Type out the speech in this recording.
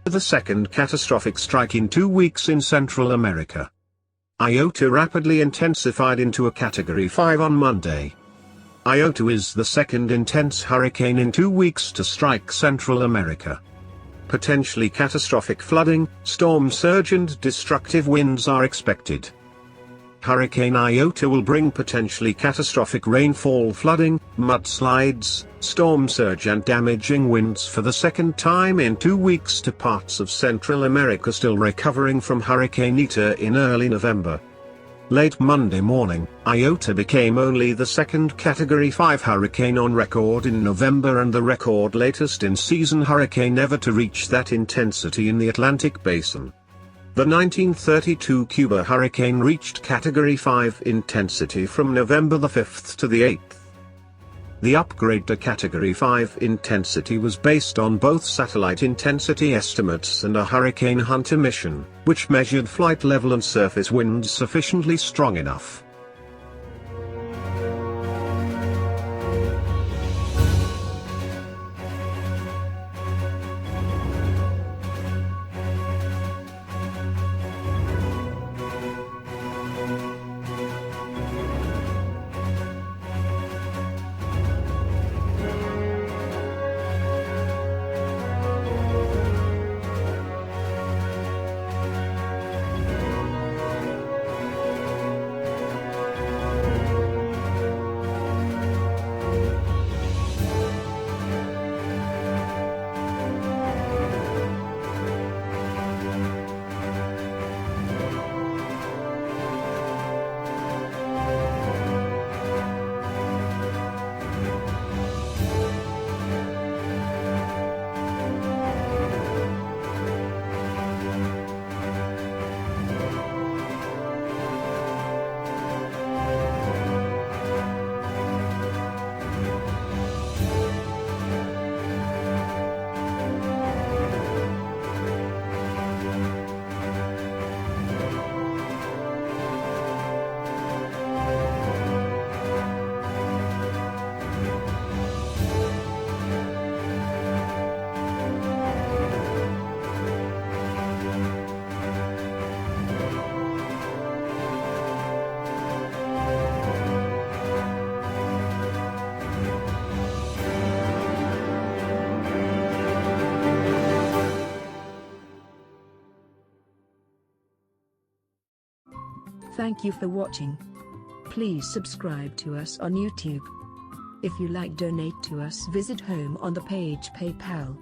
The second catastrophic strike in 2 weeks in Central America. Iota rapidly intensified into a Category 5 on Monday. Iota is the second intense hurricane in 2 weeks to strike Central America. Potentially catastrophic flooding, storm surge and destructive winds are expected. Hurricane Iota will bring potentially catastrophic rainfall, flooding, mudslides, storm surge and damaging winds for the second time in 2 weeks to parts of Central America still recovering from Hurricane Eta in early November. Late Monday morning, Iota became only the second Category 5 hurricane on record in November and the record latest in-season hurricane ever to reach that intensity in the Atlantic Basin. The 1932 Cuba hurricane reached Category 5 intensity from November the 5th to the 8th. The upgrade to Category 5 intensity was based on both satellite intensity estimates and a Hurricane Hunter mission, which measured flight level and surface winds sufficiently strong enough. Thank you for watching. Please subscribe to us on YouTube. If you like, donate to us, visit home on the page PayPal.